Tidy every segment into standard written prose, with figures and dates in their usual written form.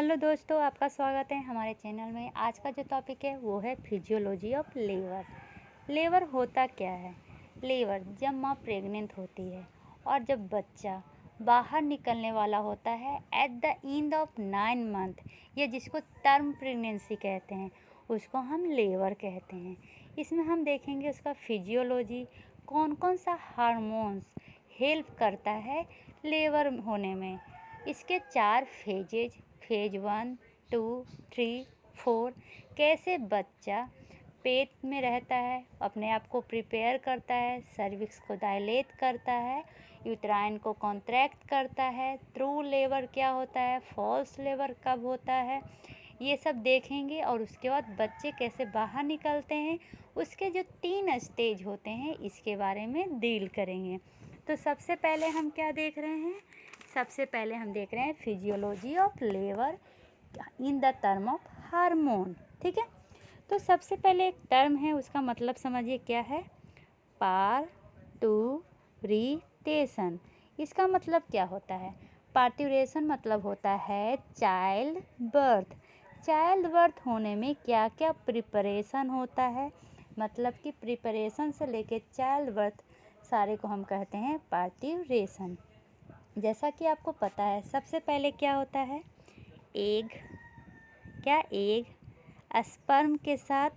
Hello दोस्तों, आपका स्वागत है हमारे चैनल में। आज का जो टॉपिक है वो है फिजियोलॉजी ऑफ लेबर। लेबर होता क्या है? लेबर जब माँ प्रेग्नेंट होती है और जब बच्चा बाहर निकलने वाला होता है at the end of 9 month, या जिसको टर्म प्रेगनेंसी कहते हैं, उसको हम लेबर कहते हैं। इसमें हम देखेंगे उसका फिजियोलॉजी, कौन कौन सा हार्मोन्स हेल्प करता है लेबर होने में। इसके 4 फेजेज, फेज 1, 2, 3, 4, कैसे बच्चा पेट में रहता है, अपने आप को प्रिपेयर करता है, सर्विक्स को डायलेट करता है, यूट्राइन को कॉन्ट्रैक्ट करता है, ट्रू लेबर क्या होता है, फॉल्स लेबर कब होता है, ये सब देखेंगे। और उसके बाद बच्चे कैसे बाहर निकलते हैं, उसके जो 3 स्टेज होते हैं, इसके बारे में डील करेंगे। तो सबसे पहले हम क्या देख रहे हैं? सबसे पहले हम देख रहे हैं physiology of labour in the term of hormone. ठीक है, तो सबसे पहले एक टर्म है, उसका मतलब समझिए क्या है। पार्टुरेशन। इसका मतलब क्या होता है? पार्टुरेशन मतलब होता है चाइल्ड बर्थ। चाइल्ड बर्थ होने में क्या क्या प्रिपरेशन होता है, मतलब कि प्रिपरेशन से लेके चाइल्ड बर्थ सारे को हम कहते हैं पार्टुरेशन। जैसा कि आपको पता है, सबसे पहले क्या होता है? एग। क्या एग स्पर्म के साथ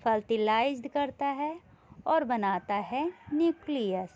फर्टिलाइज्ड करता है और बनाता है न्यूक्लियस।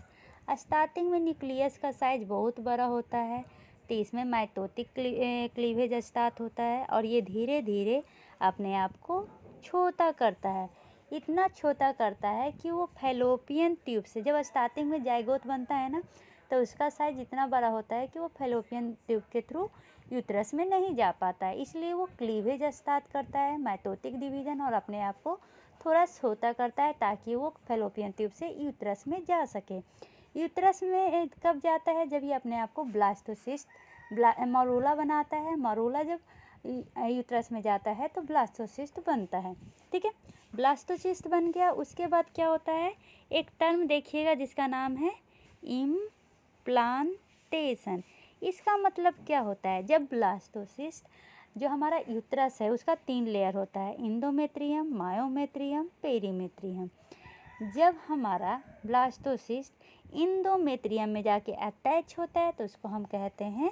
स्टार्टिंग में न्यूक्लियस का साइज बहुत बड़ा होता है, तो इसमें माइटोटिक क्लीवेज स्टार्ट होता है और ये धीरे धीरे अपने आप को छोटा करता है। इतना छोटा करता है कि वो फैलोपियन ट्यूब से, जब स्टार्टिंग में जाइगोट बनता है ना, तो उसका साइज इतना बड़ा होता है कि वो फैलोपियन ट्यूब के थ्रू यूट्रस में नहीं जा पाता है। इसलिए वो क्लीवेज स्टार्ट करता है, माइटोटिक डिवीज़न, और अपने आप को थोड़ा छोटा करता है ताकि वो फैलोपियन ट्यूब से यूट्रस में जा सके। यूट्रस में कब जाता है? जब ये अपने आप को ब्लास्टोसिस्ट मरूला बनाता है। मरूला जब यूट्रस में जाता है तो ब्लास्टोसिस्ट बनता है। ठीक है, ब्लास्टोसिस्ट बन गया। उसके बाद क्या होता है? एक टर्म देखिएगा जिसका नाम है इम्प्लांटेशन। इसका मतलब क्या होता है? जब ब्लास्टोसिस्ट, जो हमारा यूट्रस है, उसका 3 लेयर होता है, इंडोमेट्रियम, मायोमेट्रियम, पेरीमेट्रियम। जब हमारा ब्लास्टोसिस्ट इंडोमेट्रियम में जाके अटैच होता है तो उसको हम कहते हैं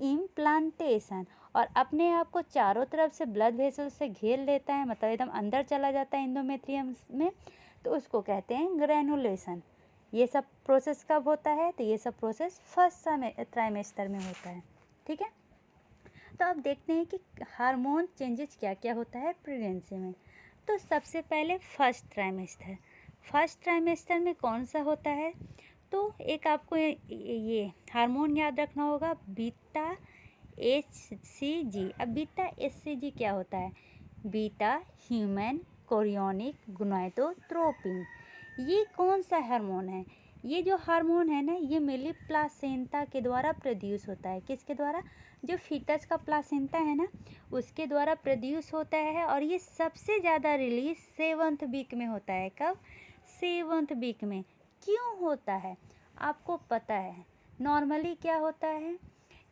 इम्प्लांटेशन, और अपने आप को चारों तरफ से ब्लड वेसल से घेर लेता है, मतलब एकदम अंदर चला जाता है इंडोमेट्रियम में, तो उसको कहते हैं ग्रेनुलेशन। ये सब प्रोसेस कब होता है? तो ये सब प्रोसेस फर्स्ट ट्राइमेस्टर में होता है। ठीक है, तो अब देखते हैं कि हार्मोन चेंजेस क्या क्या होता है प्रेगनेंसी में। तो सबसे पहले फर्स्ट ट्राइमेस्टर में कौन सा होता है? तो एक आपको ये हार्मोन याद रखना होगा, बीटा HCG। अब बीटा HCG क्या होता है? Beta human chorionic gonadotropin. ये कौन सा हार्मोन है? ये जो हार्मोन है ना, ये मेनली प्लासेंटा के द्वारा प्रोड्यूस होता है। किसके द्वारा? जो फीटस का प्लासेंटा है ना, उसके द्वारा प्रोड्यूस होता है, और ये सबसे ज़्यादा रिलीज 7th वीक में होता है। कब? 7th वीक में। क्यों होता है? आपको पता है नॉर्मली क्या होता है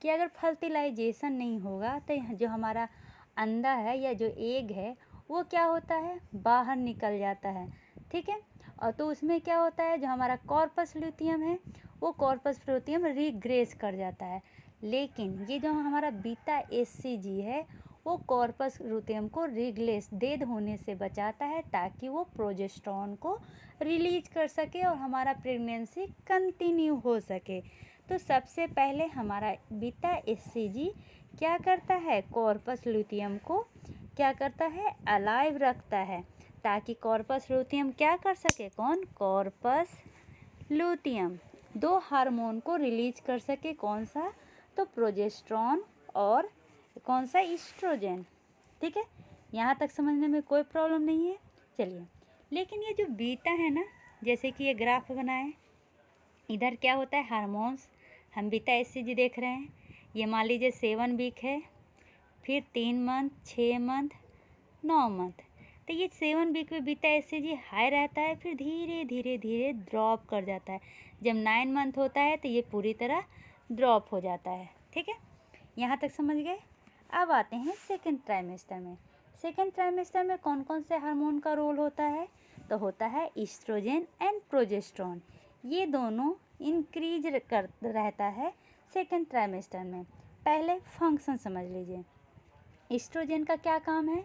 कि अगर फर्टिलाइजेशन नहीं होगा तो जो हमारा अंडा है या जो एग है वो क्या होता है? बाहर निकल जाता है। ठीक है, और तो उसमें क्या होता है? जो हमारा कॉर्पस ल्यूटियम है वो कॉर्पस ल्यूटियम रिग्रेस कर जाता है। लेकिन ये जो हमारा बीटा HCG है वो कॉर्पस ल्यूटियम को रिग्रेस डेड होने से बचाता है ताकि वो प्रोजेस्टेरोन को रिलीज कर सके और हमारा प्रेगनेंसी कंटिन्यू हो सके। तो सबसे पहले हमारा बीटा HCG क्या करता है? कॉर्पस ल्यूटियम को क्या करता है? अलाइव रखता है ताकि कॉर्पस ल्यूटियम क्या कर सके? कौन? कॉर्पस ल्यूटियम 2 हार्मोन को रिलीज कर सके। कौन सा? तो प्रोजेस्टेरोन और कौन सा? ईस्ट्रोजन। ठीक है, यहाँ तक समझने में कोई प्रॉब्लम नहीं है। चलिए, लेकिन ये जो बीटा है ना, जैसे कि ये ग्राफ बनाए, इधर क्या होता है? हार्मोन्स। हम बीटा HCG देख रहे हैं। ये मान लीजिए 7 वीक है, फिर 3 मंथ, 6 मंथ, 9 मंथ। तो ये 7 वीक में बीटा HCG हाई रहता है, फिर धीरे धीरे धीरे ड्रॉप कर जाता है। जब 9 मंथ होता है तो ये पूरी तरह ड्रॉप हो जाता है। ठीक है, यहाँ तक समझ गए? अब आते हैं सेकेंड ट्राइमेस्टर में। सेकेंड ट्राइमेस्टर में कौन कौन से हार्मोन का रोल होता है? तो होता है ईस्ट्रोजन एंड प्रोजेस्टेरोन, ये दोनों इंक्रीज कर रहता है सेकेंड ट्राइमेस्टर में। पहले फंक्शन समझ लीजिए। ईस्ट्रोजन का क्या काम है?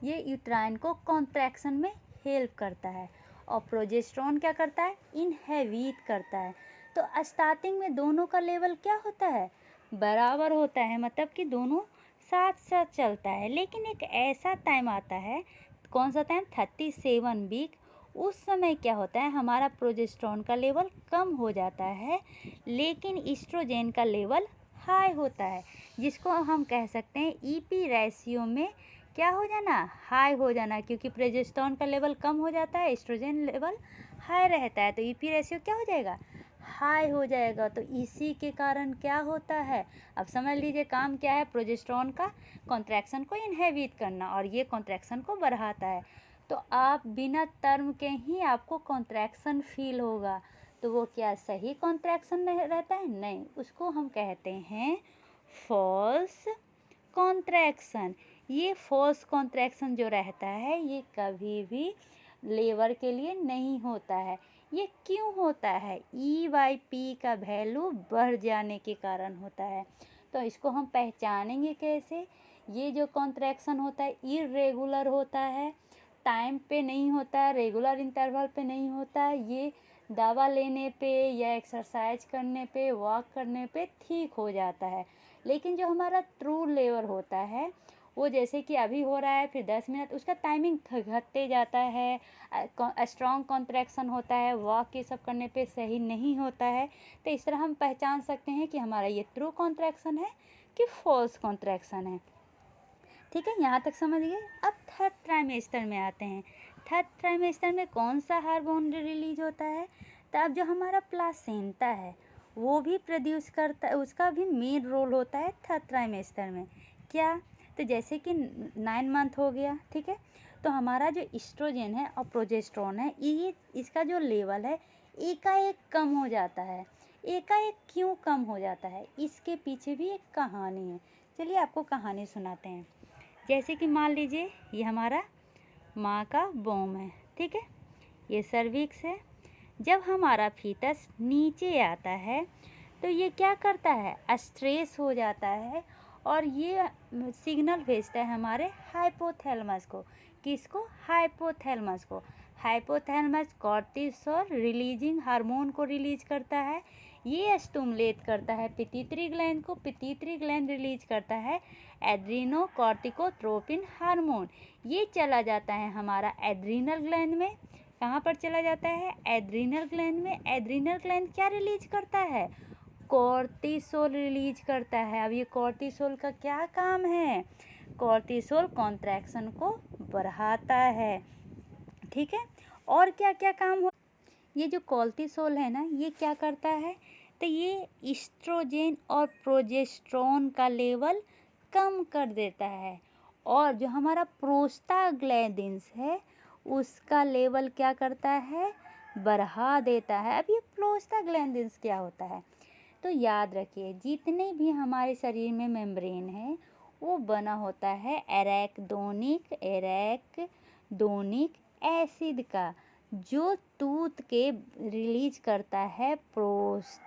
ये यूट्राइन को कॉन्ट्रैक्शन में हेल्प करता है, और प्रोजेस्टेरोन क्या करता है? इनहिबिट करता है। तो स्टार्टिंग में दोनों का लेवल क्या होता है? बराबर होता है, मतलब कि दोनों साथ साथ चलता है। लेकिन एक ऐसा टाइम आता है, कौन सा टाइम? 37 वीक। उस समय क्या होता है? हमारा प्रोजेस्टेरोन का लेवल कम हो जाता है, लेकिन ईस्ट्रोजन का लेवल हाई होता है, जिसको हम कह सकते हैं ईपी रेशियो में क्या हो जाना? हाई हो जाना। क्योंकि प्रोजेस्टेरोन का लेवल कम हो जाता है, एस्ट्रोजन लेवल हाई रहता है, तो ईपी रेशियो क्या हो जाएगा? हाई हो जाएगा। तो इसी के कारण क्या होता है? अब समझ लीजिए काम क्या है? प्रोजेस्टेरोन का कॉन्ट्रैक्शन को इनहिबिट करना, और ये कॉन्ट्रैक्शन को बढ़ाता है। तो आप बिना टर्म के ही आपको कॉन्ट्रैक्शन फील होगा। तो वो क्या सही कॉन्ट्रैक्शन रहता है? नहीं, उसको हम कहते हैं फॉल्स कॉन्ट्रैक्शन। ये फॉल्स कॉन्ट्रैक्शन जो रहता है, ये कभी भी लेबर के लिए नहीं होता है। ये क्यों होता है? E/P का वैल्यू बढ़ जाने के कारण होता है। तो इसको हम पहचानेंगे कैसे? ये जो कॉन्ट्रैक्शन होता है इरेगुलर होता है, टाइम पे नहीं होता है, रेगुलर इंटरवल पे नहीं होता है। ये दवा लेने पे या एक्सरसाइज करने पे, वॉक करने पे ठीक हो जाता है। लेकिन जो हमारा ट्रू लेबर होता है, वो जैसे कि अभी हो रहा है, फिर 10 मिनट उसका टाइमिंग घटते जाता है, स्ट्रॉन्ग कॉन्ट्रैक्शन होता है, वॉक ये सब करने पे सही नहीं होता है। तो इस तरह हम पहचान सकते हैं कि हमारा ये ट्रू कॉन्ट्रैक्शन है कि फॉल्स कॉन्ट्रैक्शन है। ठीक है, यहाँ तक समझ गए। अब थर्ड ट्राइमेस्टर में आते हैं। थर्ड ट्राइमेस्टर में कौन सा हार्मोन रिलीज होता है? तो अब जो हमारा प्लासेंटा है वो भी प्रोड्यूस करता है, उसका भी मेन रोल होता है थर्ड ट्राइमेस्टर में। क्या? तो जैसे कि 9 मंथ हो गया, ठीक है, तो हमारा जो ईस्ट्रोजन है और प्रोजेस्टेरोन है, ये इसका जो लेवल है एकाएक कम हो जाता है। एकाएक क्यों कम हो जाता है? इसके पीछे भी एक कहानी है। चलिए आपको कहानी सुनाते हैं। जैसे कि मान लीजिए ये हमारा माँ का वोम है, ठीक है, ये सर्विक्स है। जब हमारा फीटस नीचे आता है तो ये क्या करता है? स्ट्रेस हो जाता है, और ये सिग्नल भेजता है हमारे हाइपोथैलेमस को। किसको? हाइपोथैलेमस को। हाइपोथैलेमस कॉर्टिसोल रिलीजिंग हार्मोन को रिलीज करता है। ये स्टिमुलेट करता है पिट्यूटरी ग्लैंड को। पिट्यूटरी ग्लैंड रिलीज करता है एड्रीनोकॉर्टिकोट्रोपिन हार्मोन। ये चला जाता है हमारा एड्रीनल ग्लैंड में। कहाँ पर चला जाता है? एड्रीनल ग्लैंड में। एड्रीनल ग्लैंड क्या रिलीज करता है? कॉर्टिसोल रिलीज करता है। अब ये कॉर्टिसोल का क्या काम है? कॉर्टिसोल कॉन्ट्रैक्शन को बढ़ाता है, ठीक है। और क्या क्या काम हो? ये जो कॉर्टिसोल है ना, ये क्या करता है? तो ये ईस्ट्रोजन और प्रोजेस्टेरोन का लेवल कम कर देता है, और जो हमारा प्रोस्टाग्लैंडिन्स है उसका लेवल क्या करता है? बढ़ा देता है। अब ये प्रोस्टाग्लैंडिन्स क्या होता है? तो याद रखिए, जितने भी हमारे शरीर में मेम्ब्रेन है वो बना होता है एराकिडोनिक एसिड का, जो टूथ के रिलीज करता है प्रोस्टाग्लैंडिन्स।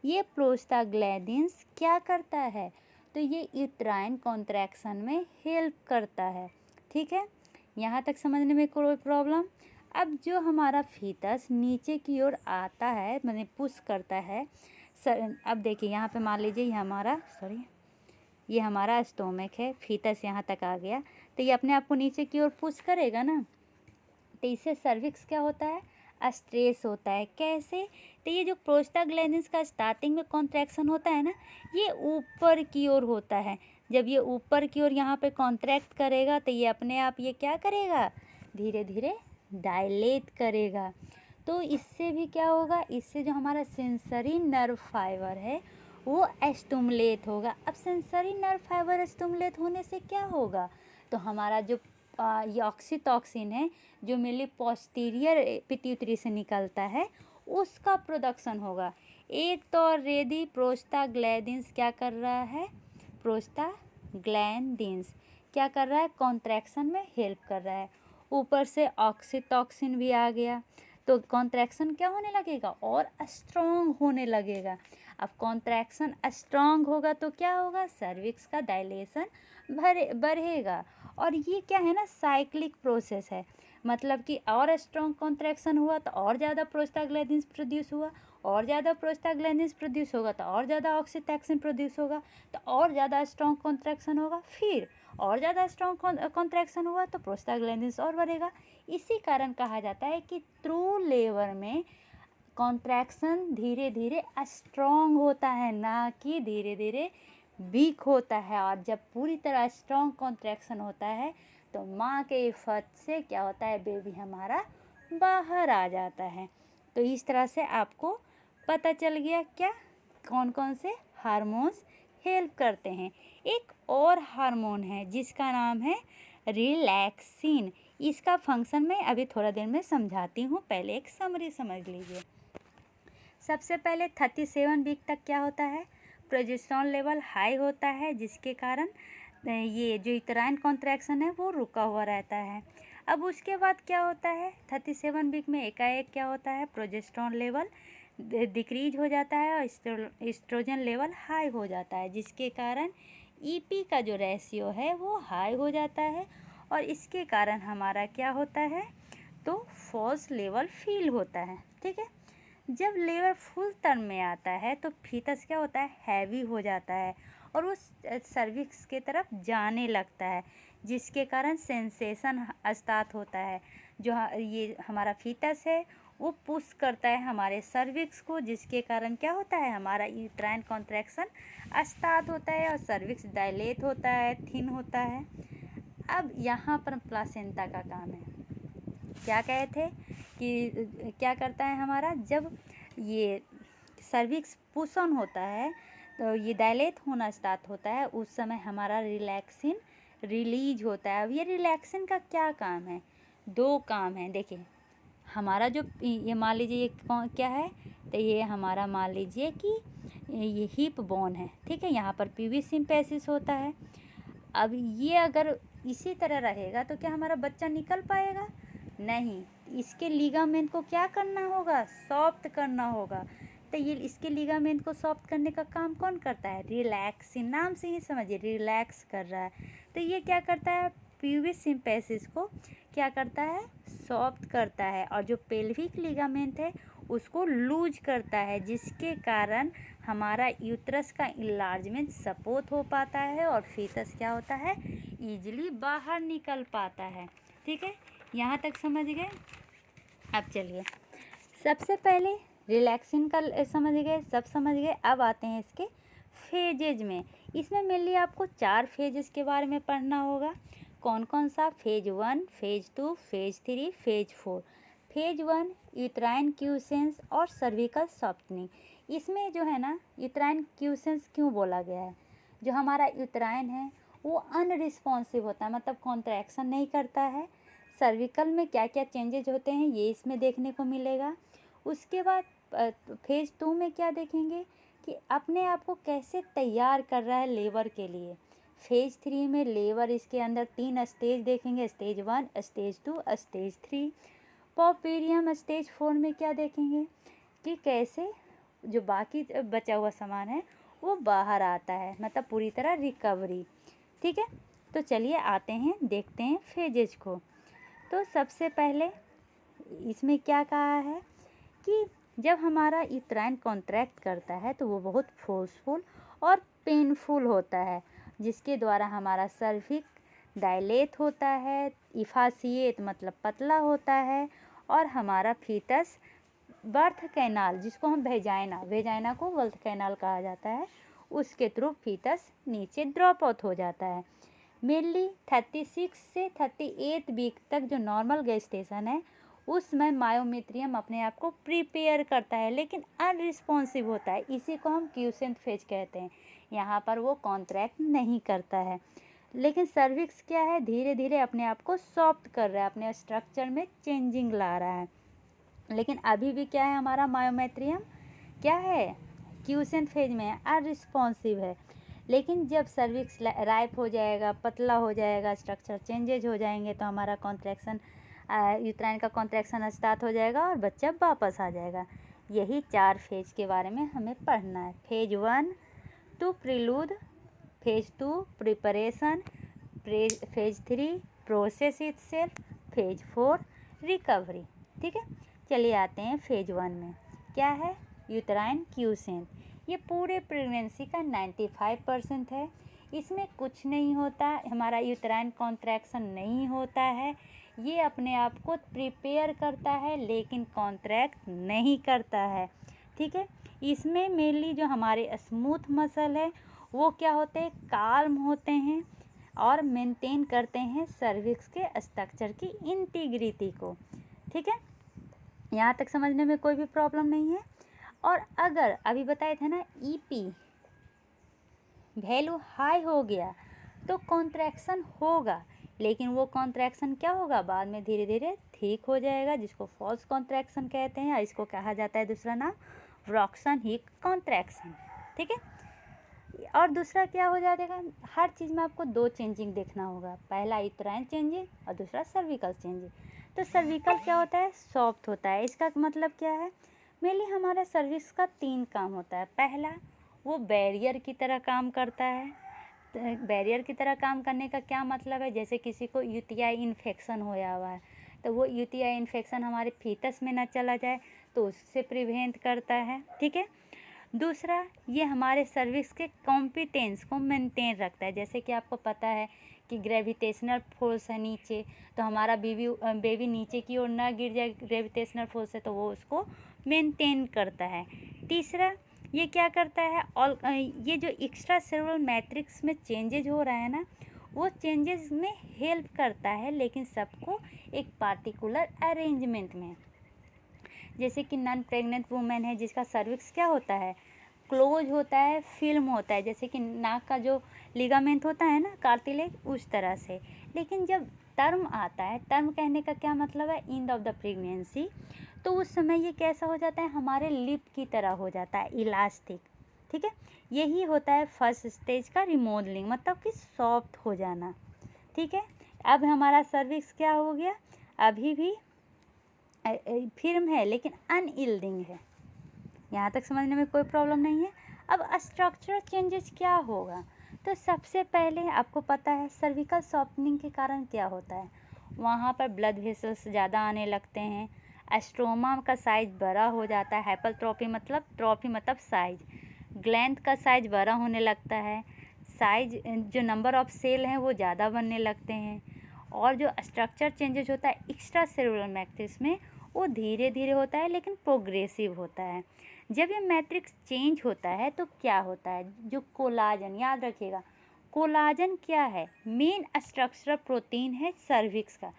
ये प्रोस्टाग्लैंडिन्स क्या करता है? तो ये यूट्राइन कॉन्ट्रैक्शन में हेल्प करता है, ठीक है। यहाँ तक समझने में कोई प्रॉब्लम? अब जो हमारा फीटस नीचे की ओर आता है, मैंने पुश करता है अब देखिए यहाँ पे मान लीजिए ये हमारा स्टोमक है, फीटस यहाँ तक आ गया, तो ये अपने आप को नीचे की ओर पुश करेगा ना, तो इससे सर्विक्स क्या होता है? स्ट्रेस होता है। कैसे? तो ये जो प्रोस्टाग्लैंडिन्स का स्टार्टिंग में कॉन्ट्रैक्शन होता है ना, ये ऊपर की ओर होता है। जब ये ऊपर की ओर यहाँ पे कॉन्ट्रैक्ट करेगा तो ये अपने आप ये क्या करेगा? धीरे धीरे डायलेट करेगा। तो इससे भी क्या होगा? इससे जो हमारा सेंसरी नर्व फाइबर है वो स्टिमुलेट होगा। अब सेंसरी नर्व फाइबर स्टिमुलेट होने से क्या होगा? तो हमारा जो ये ऑक्सीटॉक्सिन है जो मेनली पोस्टीरियर पिट्यूटरी से निकलता है, उसका प्रोडक्शन होगा। एक तो ऑलरेडी प्रोस्टाग्लैंडिन्स क्या कर रहा है, प्रोस्टाग्लैंडिन्स क्या कर रहा है, कॉन्ट्रैक्शन में हेल्प कर रहा है। ऊपर से ऑक्सीटॉसिन भी आ गया तो कॉन्ट्रैक्शन क्या होने लगेगा, और स्ट्रॉन्ग होने लगेगा। अब कॉन्ट्रैक्शन स्ट्रॉन्ग होगा तो क्या होगा, सर्विक्स का डायलेशन बढ़ेगा। और ये क्या है ना, साइक्लिक प्रोसेस है, मतलब कि और स्ट्रॉन्ग कॉन्ट्रैक्शन हुआ तो और ज़्यादा प्रोस्टाग्लैंडिन्स प्रोड्यूस हुआ, और ज़्यादा प्रोस्टाग्लैंडिन्स प्रोड्यूस होगा तो और ज़्यादा ऑक्सीटॉसिन प्रोड्यूस होगा, तो और ज़्यादा स्ट्रॉन्ग कॉन्ट्रैक्शन होगा, फिर और ज़्यादा स्ट्रॉन्ग कॉन्ट्रैक्शन हुआ तो प्रोस्टाग्लैंडिन्स और बढ़ेगा। इसी कारण कहा जाता है कि थ्रू लेबर में कॉन्ट्रैक्शन धीरे धीरे स्ट्रॉन्ग होता है, ना कि धीरे धीरे वीक होता है। और जब पूरी तरह स्ट्रॉन्ग कॉन्ट्रैक्शन होता है तो माँ के फट से क्या होता है, बेबी हमारा बाहर आ जाता है। तो इस तरह से आपको पता चल गया क्या, कौन कौन से हार्मोन्स हेल्प करते हैं। एक और हार्मोन है जिसका नाम है रिलैक्सिन। इसका फंक्शन मैं अभी थोड़ा देर में समझाती हूँ, पहले एक समरी समझ लीजिए। सबसे पहले 37 वीक तक क्या होता है, प्रोजेस्टेरोन लेवल हाई होता है, जिसके कारण ये जो यूटेराइन कॉन्ट्रैक्शन है वो रुका हुआ रहता है। अब उसके बाद क्या होता है, 37 वीक में एकाएक क्या होता है, प्रोजेस्टेरोन लेवल डिक्रीज हो जाता है और एस्ट्रोजन लेवल हाई हो जाता है, जिसके कारण ईपी का जो रेशियो है वो हाई हो जाता है। और इसके कारण हमारा क्या होता है, तो फॉल्स लेवल फील होता है। ठीक है, जब लेबर फुल टर्म में आता है तो फीटस क्या होता है, हैवी हो जाता है और वो सर्विक्स के तरफ जाने लगता है, जिसके कारण सेंसेशन स्टार्ट होता है। जो ये हमारा फीटस है वो पुश करता है हमारे सर्विक्स को, जिसके कारण क्या होता है, हमारा यूट्राइन कॉन्ट्रैक्शन स्टार्ट होता है और सर्विक्स डायलेट होता है, थिन होता है। अब यहाँ पर प्लासेंटा का काम है। क्या कहे थे कि क्या करता है हमारा, जब ये सर्विक्स पुश ऑन होता है तो ये डायलेट होना स्टार्ट होता है, उस समय हमारा रिलैक्सिन रिलीज होता है। अब ये रिलैक्सिन का क्या काम है, दो काम है। देखिए हमारा जो ये मान लीजिए ये क्या है, तो ये हमारा मान लीजिए कि ये हिप बोन है। ठीक है, यहाँ पर पीवी सिम्पेसिस होता है। अब ये अगर इसी तरह रहेगा तो क्या हमारा बच्चा निकल पाएगा, नहीं। इसके लिगामेंट को क्या करना होगा, सॉफ्ट करना होगा। तो ये इसके लिगामेंट को सॉफ्ट करने का काम कौन करता है, रिलैक्सिन। नाम से ही समझिए रिलैक्स कर रहा है। तो ये क्या करता है, प्यूबिक सिम्पेसिस को क्या करता है, सॉफ्ट करता है, और जो पेल्विक लिगामेंट है उसको लूज करता है, जिसके कारण हमारा यूट्रस का इनलार्जमेंट सपोर्ट हो पाता है और फीटस क्या होता है, ईजिली बाहर निकल पाता है। ठीक है, यहाँ तक समझ गए। अब चलिए सबसे पहले रिलैक्सिन का समझ गए, सब समझ गए। अब आते हैं इसके फेजेज में। इसमें मेनली आपको 4 फेजेस के बारे में पढ़ना होगा। कौन कौन सा, phase 1, phase 2, phase 3, phase 4। Phase 1 uterine quiescence और सर्विकल सॉफ्टनिंग। इसमें जो है ना, यूट्राइन क्यूसेंस क्यों बोला गया है, जो हमारा यूट्राइन है वो अनरिस्पॉन्सिव होता है, मतलब कॉन्ट्रैक्शन नहीं करता है। सर्विकल में क्या क्या चेंजेज होते हैं ये इसमें देखने को मिलेगा। उसके बाद फेज 2 में क्या देखेंगे कि अपने आप को कैसे तैयार कर रहा है लेबर के लिए। फेज 3 में लेबर, इसके अंदर 3 स्टेज देखेंगे, स्टेज 1, स्टेज 2, स्टेज 3। पॉपीरियम स्टेज 4 में क्या देखेंगे कि कैसे जो बाकी बचा हुआ सामान है वो बाहर आता है, मतलब पूरी तरह रिकवरी। ठीक है, तो चलिए आते हैं, देखते हैं फेजेज को। तो सबसे पहले इसमें क्या कहा है कि जब हमारा यूट्राइन कॉन्ट्रैक्ट करता है तो वो बहुत फोर्सफुल और पेनफुल होता है, जिसके द्वारा हमारा सर्विक्स डायलेट होता है, इफासिएट मतलब पतला होता है, और हमारा फीटस बर्थ कैनाल, जिसको हम वेजाइना को बर्थ कैनाल कहा जाता है, उसके थ्रू फीटस नीचे ड्रॉप आउट हो जाता है। मेनली 36 से 38 वीक तक जो नॉर्मल गेस्टेशन है उसमें मायोमेट्रियम अपने आप को प्रिपेयर करता है, लेकिन अनरिस्पॉन्सिव होता है। इसी को हम क्यूसेंट फेज कहते हैं। यहाँ पर वो कॉन्ट्रैक्ट नहीं करता है, लेकिन सर्विक्स क्या है, धीरे धीरे अपने आप को सॉफ्ट कर रहा है, अपने स्ट्रक्चर में चेंजिंग ला रहा है। लेकिन अभी भी क्या है, हमारा मायोमेट्रियम क्या है, क्यूसेंट फेज में है, अनरिस्पॉन्सिव है। लेकिन जब सर्विक्स राइप हो जाएगा, पतला हो जाएगा, स्ट्रक्चर चेंजेज हो जाएंगे, तो हमारा कॉन्ट्रैक्शन, यूट्राइन का कॉन्ट्रैक्शन स्टार्ट हो जाएगा और बच्चा वापस आ जाएगा। यही 4 फेज के बारे में हमें पढ़ना है। Phase 1 to prelude, phase 2 preparation, phase 3 process itself, phase 4 recovery. ठीक है, चलिए आते हैं फेज 1 में। क्या है? Uterine quotient. ये पूरे प्रेगनेंसी का 95% है। इसमें कुछ नहीं होता, हमारा यूट्राइन कॉन्ट्रैक्शन नहीं होता है। ये अपने आप को प्रिपेयर करता है लेकिन कॉन्ट्रैक्ट नहीं करता है। ठीक है, इसमें मेनली जो हमारे स्मूथ मसल है वो क्या होते हैं? काल्म होते हैं और मेंटेन करते हैं सर्विक्स के स्ट्रक्चर की इंटीग्रिटी को। ठीक है, यहाँ तक समझने में कोई भी प्रॉब्लम नहीं है। और अगर अभी बताए थे ना, ईपी वैल्यू हाई हो गया तो कॉन्ट्रैक्शन होगा, लेकिन वो कॉन्ट्रैक्शन क्या होगा? बाद में धीरे धीरे ठीक हो जाएगा, जिसको फॉल्स कॉन्ट्रैक्शन कहते हैं। इसको कहा जाता है दूसरा नाम व्रॉक्सन हिक कॉन्ट्रैक्शन। ठीक है, और दूसरा क्या हो जाएगा? हर चीज़ में आपको 2 चेंजिंग देखना होगा, पहला यूट्राइन चेंजिंग और दूसरा सर्विकल चेंजिंग। तो सर्विकल क्या होता है? सॉफ्ट होता है। इसका मतलब क्या है? मेनली हमारा सर्विक्स का 3 काम होता है। पहला, वो बैरियर की तरह काम करता है। बैरियर की तरह काम करने का क्या मतलब है? जैसे किसी को यूटीआई इन्फेक्शन होया हुआ है, तो वो यूटीआई इन्फेक्शन हमारे फीटस में ना चला जाए, तो उससे प्रिवेंट करता है। ठीक है, दूसरा, ये हमारे सर्विक्स के कॉम्पिटेंस को मेंटेन रखता है। जैसे कि आपको पता है कि ग्रेविटेशनल फोर्स है नीचे, तो हमारा बेबी नीचे की ओर ना गिर जाए, ग्रेविटेशनल फोर्स है तो वो उसको मेंटेन करता है। तीसरा, ये क्या करता है? और ये जो एक्स्ट्रा सेलुलर मैट्रिक्स में चेंजेज हो रहा है ना, वो चेंजेस में हेल्प करता है, लेकिन सबको एक पार्टिकुलर अरेंजमेंट में। जैसे कि नॉन प्रेग्नेंट वुमेन है जिसका सर्विक्स क्या होता है? क्लोज होता है, फिल्म होता है, जैसे कि नाक का जो लिगामेंट होता है ना, कार्टिलेज, उस तरह से। लेकिन जब टर्म आता है, टर्म कहने का क्या मतलब है? एंड ऑफ द प्रेगनेंसी, तो उस समय ये कैसा हो जाता है? हमारे लिप की तरह हो जाता है, इलास्टिक। ठीक है, यही होता है फर्स्ट स्टेज का रिमॉडलिंग, मतलब कि सॉफ्ट हो जाना। ठीक है, अब हमारा सर्विक्स क्या हो गया? अभी भी फिल्म है लेकिन अनयील्डिंग है। यहाँ तक समझने में कोई प्रॉब्लम नहीं है। अब स्ट्रक्चरल चेंजेस क्या होगा? तो सबसे पहले आपको पता है सर्विकल सॉफ्टनिंग के कारण क्या होता है? वहाँ पर ब्लड वेसल्स ज़्यादा आने लगते हैं, एस्ट्रोमा का साइज बड़ा हो जाता है, हाइपरट्रॉफी मतलब साइज, ग्लैंड का साइज बड़ा होने लगता है, साइज जो नंबर ऑफ सेल हैं वो ज़्यादा बनने लगते हैं, और जो स्ट्रक्चर चेंजेस होता है एक्स्ट्रा सेलुलर मैट्रिक्स में, वो धीरे धीरे होता है लेकिन प्रोग्रेसिव होता है। जब ये मैट्रिक्स चेंज होता है तो क्या होता है? जो कोलाजन, याद रखिएगा, कोलाजन क्या है? मेन स्ट्रक्चरल प्रोटीन है सर्विक्स का।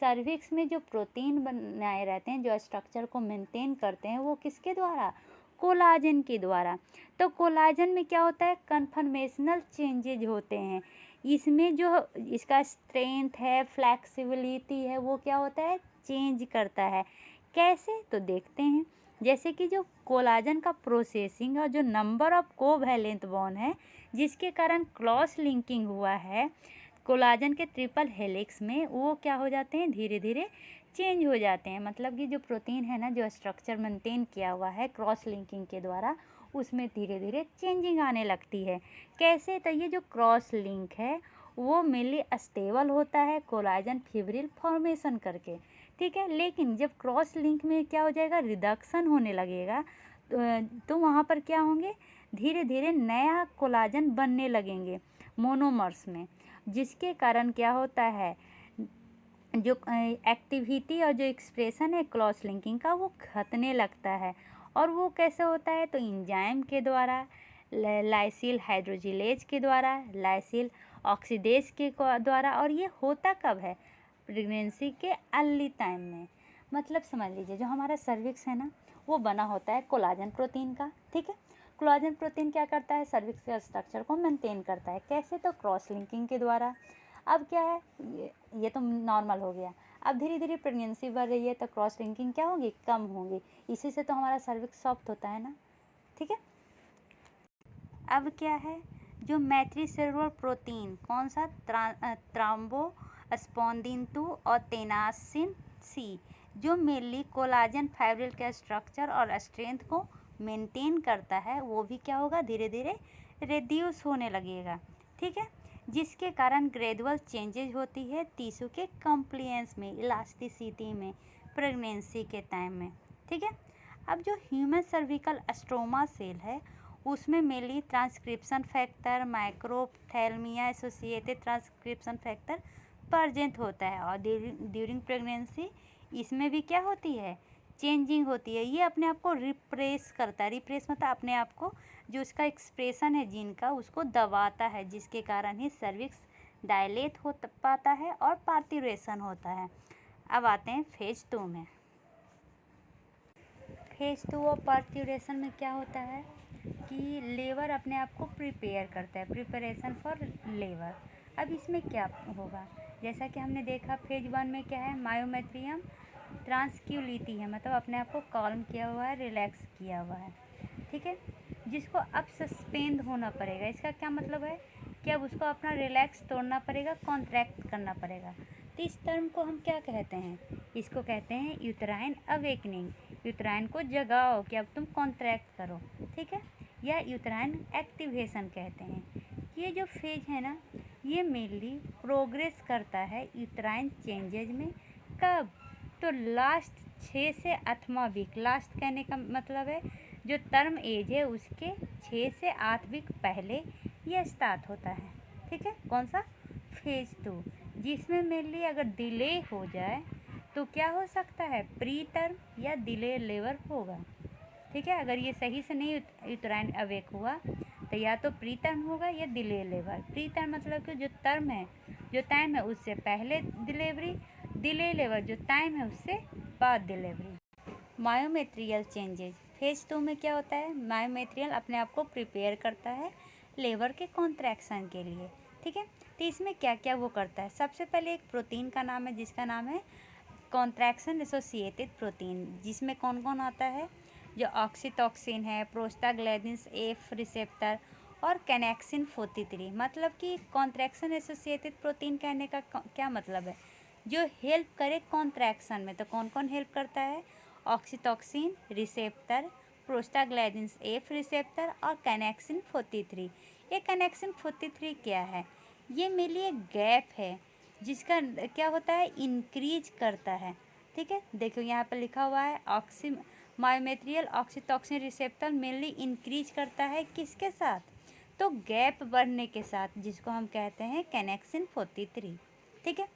सर्विक्स में जो प्रोटीन बनाए रहते हैं, जो स्ट्रक्चर को मेंटेन करते हैं, वो किसके द्वारा? कोलाजन के द्वारा। तो कोलाजन में क्या होता है? कन्फर्मेशनल चेंजेज होते हैं। इसमें जो इसका स्ट्रेंथ है, फ्लेक्सिबिलिटी है, वो क्या होता है? चेंज करता है। कैसे? तो देखते हैं। जैसे कि जो कोलाजन का प्रोसेसिंग और जो नंबर ऑफ कोवैलेंट बॉन्ड है, जिसके कारण क्रॉस लिंकिंग हुआ है कोलाजन के ट्रिपल हेलिक्स में, वो क्या हो जाते हैं? धीरे धीरे चेंज हो जाते हैं। मतलब कि जो प्रोटीन है ना, जो स्ट्रक्चर मेंटेन किया हुआ है क्रॉस लिंकिंग के द्वारा, उसमें धीरे धीरे चेंजिंग आने लगती है। कैसे? तो ये जो क्रॉस लिंक है वो मेनली स्टेबल होता है कोलाजन फिब्रिल फॉर्मेशन करके। ठीक है, लेकिन जब क्रॉस लिंक में क्या हो जाएगा? रिडक्शन होने लगेगा, तो वहाँ पर क्या होंगे? धीरे धीरे नया कोलाजन बनने लगेंगे मोनोमर्स में, जिसके कारण क्या होता है? जो एक्टिविटी और जो एक्सप्रेशन है क्रॉस लिंकिंग का, वो घटने लगता है। और वो कैसे होता है? तो एंजाइम के द्वारा, लाइसिल हाइड्रोजिलेज के द्वारा, लाइसिल ऑक्सीडेज के द्वारा। और ये होता कब है? प्रेगनेंसी के अर्ली टाइम में। मतलब समझ लीजिए, जो हमारा सर्विक्स है ना, वो बना होता है कोलाजन प्रोटीन का। ठीक है, कोलाजन प्रोटीन क्या करता है? सर्विक्स के स्ट्रक्चर को मेंटेन करता है। कैसे? तो क्रॉस लिंकिंग के द्वारा। अब क्या है? ये तो नॉर्मल हो गया। अब धीरे धीरे प्रेगनेंसी बढ़ रही है तो क्रॉस लिंकिंग क्या होगी? कम होगी। इसी से तो हमारा सर्विक्स सॉफ्ट होता है ना। ठीक है, अब क्या है, जो मैट्रीसेलुलर प्रोटीन कौन सा, थ्रोम्बोस्पोंडिन 2 और टेनासिन सी, जो मेनली कोलाजन फाइब्रिल के स्ट्रक्चर और स्ट्रेंथ को मेंटेन करता है, वो भी क्या होगा, धीरे धीरे रिड्यूस होने लगेगा। ठीक है, जिसके कारण ग्रेजुअल चेंजेज होती है टिश्यू के कंप्लायंस में, इलास्टिसिटी में, प्रेगनेंसी के टाइम में। ठीक है, अब जो ह्यूमन सर्विकल स्ट्रोमा सेल है उसमें mainly transcription factor, microphthalmia associated transcription factor present होता है, और ड्यूरिंग प्रेगनेंसी इसमें भी क्या होती है, चेंजिंग होती है। ये अपने आप को रिप्रेस करता है, रिप्रेस मतलब अपने आप को, जो उसका एक्सप्रेशन है जीन का, उसको दबाता है, जिसके कारण ही सर्विक्स डायलेट हो पाता है और पार्ट्यूरेशन होता है। अब आते हैं फेज 2 में। फेज 2 और पार्ट्यूरेशन में क्या होता है कि लेबर अपने आप को प्रिपेयर करता है, प्रिपरेशन फॉर लेबर। अब इसमें क्या होगा, जैसा कि हमने देखा फेज 1 में क्या है, मायोमेट्रियम ट्रांसक्यूलिटी है, मतलब अपने आप को कॉल्म किया हुआ है, रिलैक्स किया हुआ है। ठीक है, जिसको अब सस्पेंड होना पड़ेगा। इसका क्या मतलब है कि अब उसको अपना रिलैक्स तोड़ना पड़ेगा, कॉन्ट्रैक्ट करना पड़ेगा। तो इस टर्म को हम क्या कहते हैं, इसको कहते हैं यूट्राइन अवेकनिंग। यूट्राइन को जगाओ कि अब तुम कॉन्ट्रैक्ट करो। ठीक है, या यूट्राइन एक्टिवेशन कहते हैं। ये जो फेज है ना, ये मेनली प्रोग्रेस करता है यूट्राइन चेंजेज में। कब, तो लास्ट 6 से 8वां वीक, लास्ट कहने का मतलब है जो टर्म एज है उसके 6 से 8 वीक पहले ये स्टार्ट होता है। ठीक है, कौन सा, फेज 2, जिसमें मेनली अगर डिले हो जाए तो क्या हो सकता है, प्री टर्म या डिले लेबर होगा। ठीक है, अगर ये सही से नहीं यूट्राइन अवेक हुआ तो या तो प्री टर्म होगा या डिले लेबर। प्री टर्म मतलब कि जो टर्म है, जो टाइम है उससे पहले डिलीवरी, डिले लेबर जो टाइम है उससे बाद डिलीवरी। मायोमेट्रियल चेंजेज फेज 2 में क्या होता है, मायोमेट्रियल अपने आप को प्रिपेयर करता है लेबर के कॉन्ट्रैक्शन के लिए। ठीक है, तो इसमें क्या क्या वो करता है, सबसे पहले एक प्रोटीन का नाम है जिसका नाम है कॉन्ट्रैक्शन एसोसिएटेड प्रोटीन, जिसमें कौन कौन आता है, जो ऑक्सीटॉक्सिन है, प्रोस्टाग्लैंडिन्स एफ रिसेप्टर और कैनेक्सिन 43। मतलब कि कॉन्ट्रैक्शन एसोसिएटेड प्रोटीन कहने का क्या मतलब है, जो हेल्प करे कॉन्ट्रैक्शन में। तो कौन कौन हेल्प करता है, oxytocin receptor, prostaglandins F receptor और कैनेक्सिन 43। ये कैनेक्सिन 43 क्या है, ये मेरे लिए गैप है जिसका क्या होता है, इंक्रीज करता है। ठीक है, देखो यहाँ पर लिखा हुआ है myometrial oxytocin receptor mainly increase करता है किसके साथ, तो गैप बढ़ने के साथ, जिसको हम कहते हैं कैनेक्सिन 43। ठीक है,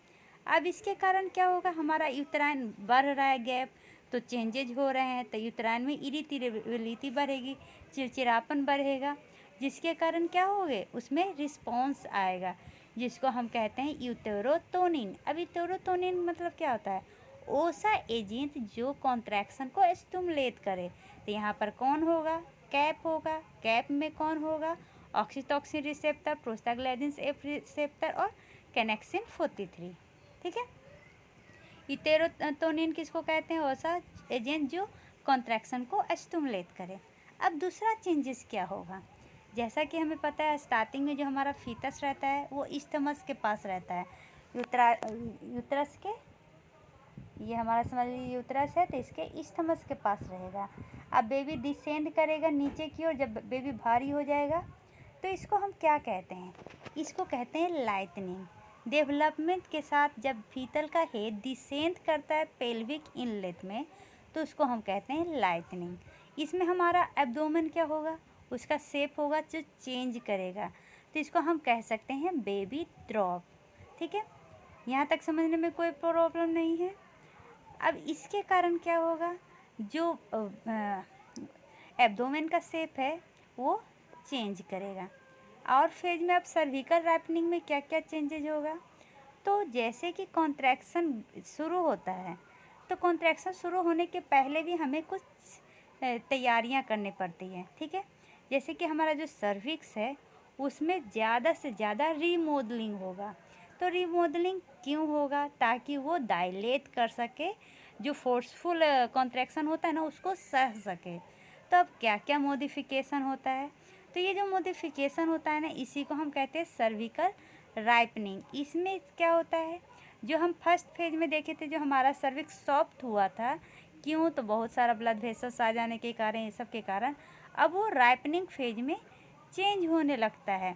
अब इसके कारण क्या होगा, हमारा यूट्राइन बढ़ रहा है, गैप तो चेंजेज हो रहे हैं, तो यूट्राइन में इरिटेबिलिटी बढ़ेगी, चिड़चिड़ापन बढ़ेगा, जिसके कारण क्या होगे, उसमें रिस्पॉन्स आएगा, जिसको हम कहते हैं यूटेरोटोनिन। अब यूटेरोटोनिन मतलब क्या होता है, ओसा एजेंट जो कॉन्ट्रैक्शन को स्टिमुलेट करे। तो यहाँ पर कौन होगा, कैप होगा, कैप में कौन होगा, oxytocin receptor, prostaglandins F receptor और कैनेक्सिन 43। ठीक है, यूटेरोटोनिन किसको कहते हैं, ओसा एजेंट जो कॉन्ट्रैक्शन को स्टिमुलेट करे। अब दूसरा चेंजेस क्या होगा, जैसा कि हमें पता है स्टार्टिंग में जो हमारा फीटस रहता है वो स्टमक के पास रहता है, यूट्रस के, ये हमारा समझ लीजिए यूट्रस है तो इसके स्टमक के पास रहेगा। अब बेबी डिसेंड करेगा नीचे की ओर, जब बेबी भारी हो जाएगा तो इसको हम क्या कहते हैं, इसको कहते हैं लाइटनिंग। डेवलपमेंट के साथ जब फीटल का हेड डिसेंड करता है पेल्विक इनलेट में तो उसको हम कहते हैं लाइटनिंग। इसमें हमारा एब्डोमेन क्या होगा, उसका शेप होगा जो चेंज करेगा, तो इसको हम कह सकते हैं बेबी ड्रॉप। ठीक है, यहाँ तक समझने में कोई प्रॉब्लम नहीं है। अब इसके कारण क्या होगा, जो एब्डोमेन का शेप है वो चेंज करेगा। और फेज में अब सर्विकल रैपनिंग में क्या क्या चेंजेज होगा, तो जैसे कि कॉन्ट्रैक्शन शुरू होता है तो कॉन्ट्रैक्शन शुरू होने के पहले भी हमें कुछ तैयारियां करनी पड़ती हैं। ठीक है, जैसे कि हमारा जो सर्विक्स है उसमें ज़्यादा से ज़्यादा रीमॉडलिंग होगा। तो रीमॉडलिंग क्यों होगा, ताकि वो डायलेट कर सके, जो फोर्सफुल कॉन्ट्रैक्शन होता है ना उसको सह सके। तो अब क्या क्या मॉडिफिकेशन होता है, तो ये जो मॉडिफिकेशन होता है ना, इसी को हम कहते हैं सर्विकल राइपनिंग। इसमें क्या होता है, जो हम फर्स्ट फेज में देखे थे, जो हमारा सर्विक्स सॉफ्ट हुआ था, क्यों, तो बहुत सारा ब्लड वेसल्स आ जाने के कारण, ये सब के कारण अब वो राइपनिंग फेज में चेंज होने लगता है।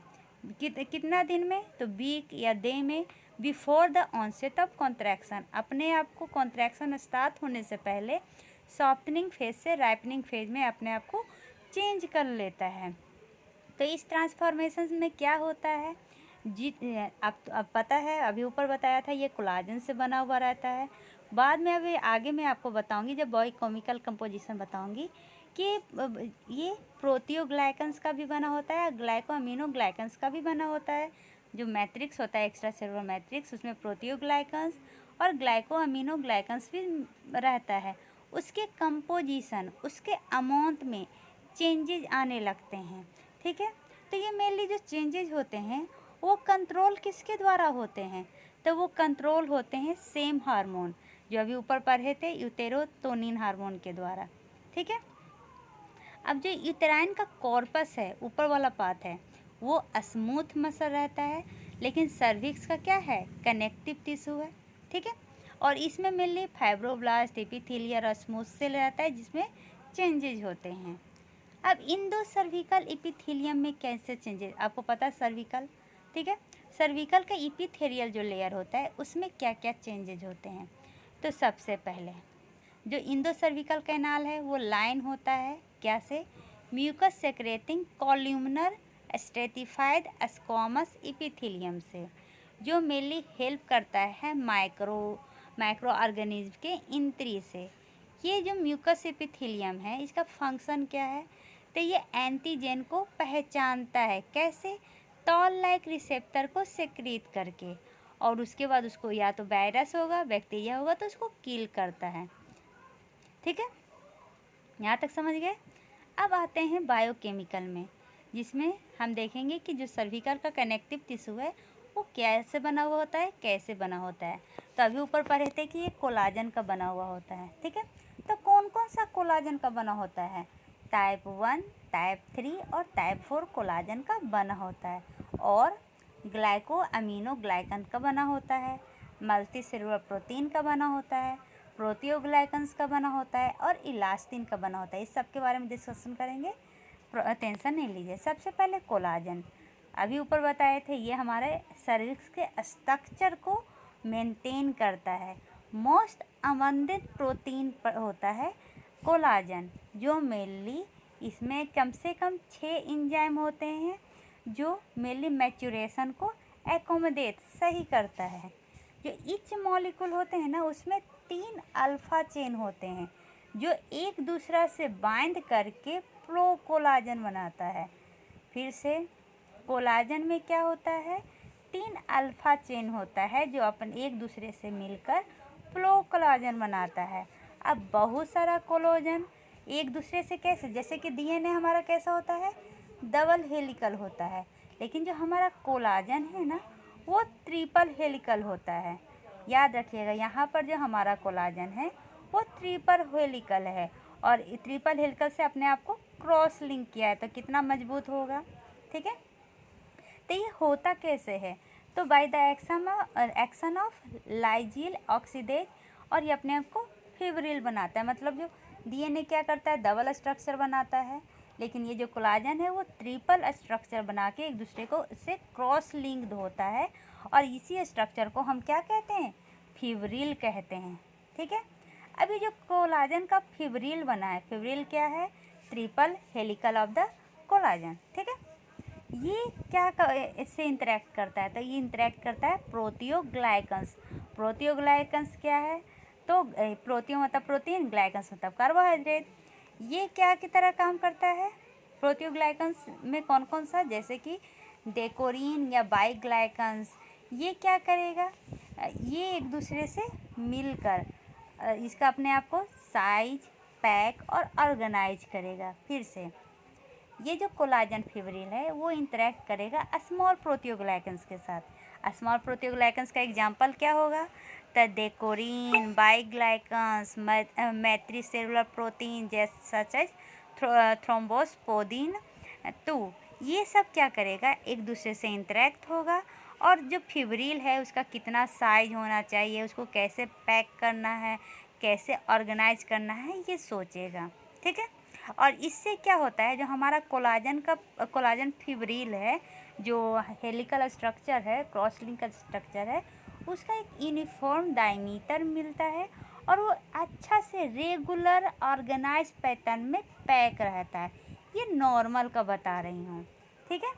कितना दिन में, तो वीक या डे में, before the onset of contraction, अपने आप को कॉन्ट्रैक्शन स्टार्ट होने से पहले सॉफ्टनिंग फेज से राइपनिंग फेज में अपने आप को चेंज कर लेता है। तो इस ट्रांसफॉर्मेशन में क्या होता है, अब पता है, अभी ऊपर बताया था ये कोलाजन से बना हुआ रहता है। बाद में अभी आगे मैं आपको बताऊंगी, जब बायोकेमिकल कंपोजिशन बताऊंगी, कि ये प्रोटियोग्लाइकन्स का भी बना होता है, ग्लाइको अमीनो ग्लाइकन्स का भी बना होता है। जो मैट्रिक्स होता है, एक्स्ट्रा सेलुलर मैट्रिक्स, उसमें प्रोटियोग्लाइकन्स और ग्लाइको अमीनो ग्लाइकन्स भी रहता है। उसके कंपोजिशन, उसके अमाउंट में चेंजेज आने लगते हैं, ठीक है। तो ये मेनली जो चेंजेज होते हैं वो कंट्रोल किसके द्वारा होते हैं, तो वो कंट्रोल होते हैं सेम हार्मोन जो अभी ऊपर पढ़े थे, यूटेरोटोनिन हार्मोन के द्वारा, ठीक है। अब जो यूटेराइन का कॉर्पस है, ऊपर वाला पार्ट है, वो स्मूथ मसल रहता है, लेकिन सर्विक्स का क्या है, कनेक्टिव टिश्यू है, ठीक है। और इसमें मेनली फाइब्रोब्लास्ट, एपिथेलियल और स्मूथ सेल रहता है, जिसमें चेंजेज होते हैं। अब इन दो सर्विकल एपिथेलियम में कैसे चेंजेस, आपको पता है सर्विकल, ठीक है। सर्विकल का एपिथेलियल जो लेयर होता है, उसमें क्या क्या चेंजेज होते हैं, तो सबसे पहले जो इंडो सर्विकल कैनाल है वो लाइन होता है क्या से, mucus secreting columnar stratified squamous epithelium से, जो मेनली हेल्प करता है माइक्रो ऑर्गेनिज्म के एंट्री से। ये जो म्यूकस एपिथेलियम है, इसका फंक्शन क्या है, तो ये एंटीजन को पहचानता है, कैसे, टॉल लाइक रिसेप्टर को सेक्रेट करके, और उसके बाद उसको या तो वायरस होगा, बैक्टीरिया होगा, तो उसको किल करता है, ठीक है। यहाँ तक समझ गए। अब आते हैं बायोकेमिकल में, जिसमें हम देखेंगे कि जो सर्विकल का कनेक्टिव टिश्यू है वो कैसे बना हुआ होता है, कैसे बना होता है। तो अभी ऊपर पढ़े थे कि ये कोलाजन का बना हुआ होता है, ठीक है। तो कौन कौन सा कोलाजन का बना होता है, टाइप 1, टाइप 3 और टाइप 4 कोलाजन का बना होता है, और ग्लाइको अमीनो ग्लाइकन का बना होता है, मल्टी सेलुलर प्रोटीन का बना होता है, प्रोटियोग्लाइकन्स का बना होता है, और इलास्टिन का बना होता है। इस सब के बारे में डिस्कशन करेंगे, टेंशन नहीं लीजिए। सबसे पहले कोलाजन, अभी ऊपर बताए थे, ये हमारे सर्विक्स के स्ट्रक्चर को मेंटेन करता है। मोस्ट अबंडेंट प्रोटीन पर होता है कोलाजन, जो मेनली इसमें कम से कम 6 एंजाइम होते हैं, जो मेनली मैच्योरेशन को एकोमोडेट सही करता है। जो ईच मॉलिक्यूल होते हैं ना, उसमें 3 अल्फा चेन होते हैं, जो एक दूसरा से बाइंड करके प्रो कोलाजन बनाता है। फिर से कोलाजन में क्या होता है, 3 अल्फा चेन होता है, जो अपन एक दूसरे से मिलकर प्रो कोलाजन बनाता है। अब बहुत सारा कोलाजन एक दूसरे से कैसे, जैसे कि डीएनए हमारा कैसा होता है, डबल हेलिकल होता है, लेकिन जो हमारा कोलाजन है ना, वो ट्रिपल हेलिकल होता है। याद रखिएगा, यहाँ पर जो हमारा कोलाजन है वो ट्रिपल हेलिकल है, और ट्रिपल हेलिकल से अपने आप को क्रॉस लिंक किया है, तो कितना मजबूत होगा, ठीक है। तो ये होता कैसे है, तो by the action of lysyl oxidase, और ये अपने आप को फिब्रिल बनाता है। मतलब जो डीएनए क्या करता है, डबल स्ट्रक्चर बनाता है, लेकिन ये जो कोलाजन है वो ट्रिपल स्ट्रक्चर बना के एक दूसरे को से क्रॉस लिंक्ड होता है, और इसी स्ट्रक्चर को हम क्या कहते हैं, फिब्रिल कहते हैं, ठीक है। अभी जो कोलाजन का फिब्रिल बना है, फिब्रिल क्या है, triple helical of the collagen, ठीक है। ये इससे इंटरेक्ट करता है, तो ये इंटरेक्ट करता है प्रोटियोग्लाइकन्स। प्रोटियोग्लाइकन्स क्या है, तो प्रोटियो मतलब प्रोटीन, ग्लाइकन्स मतलब कार्बोहाइड्रेट। ये क्या की तरह काम करता है, प्रोटियोग्लाइकन्स में कौन कौन सा, जैसे कि डेकोरीन या बाइग्लाइकन्स, ये क्या करेगा, ये एक दूसरे से मिलकर इसका अपने आप को साइज, पैक और ऑर्गेनाइज करेगा। फिर से ये जो कोलाजन फिब्रिल है वो इंटरेक्ट करेगा स्मॉल प्रोटियोग्लाइकन्स के साथ। स्मॉल प्रोटियोग्लाइकन्स का एग्जांपल क्या होगा, तो डेकोरीन, बाइग्लाइकन्स, मैट्रीसेलुलर प्रोटीन जैसे सच एज थ्रोम्बोस्पोदीन 2, ये सब क्या करेगा, एक दूसरे से इंटरेक्ट होगा और जो फिब्रिल है उसका कितना साइज होना चाहिए, उसको कैसे पैक करना है, कैसे ऑर्गेनाइज करना है, ये सोचेगा। ठीक है। और इससे क्या होता है, जो हमारा कोलाजन फिब्रिल है, जो हेलिकल स्ट्रक्चर है, क्रॉस लिंक का स्ट्रक्चर है, उसका एक यूनिफॉर्म डायमीटर मिलता है और वो अच्छा से रेगुलर ऑर्गेनाइज पैटर्न में पैक रहता है। ये नॉर्मल का बता रही हूँ। ठीक है।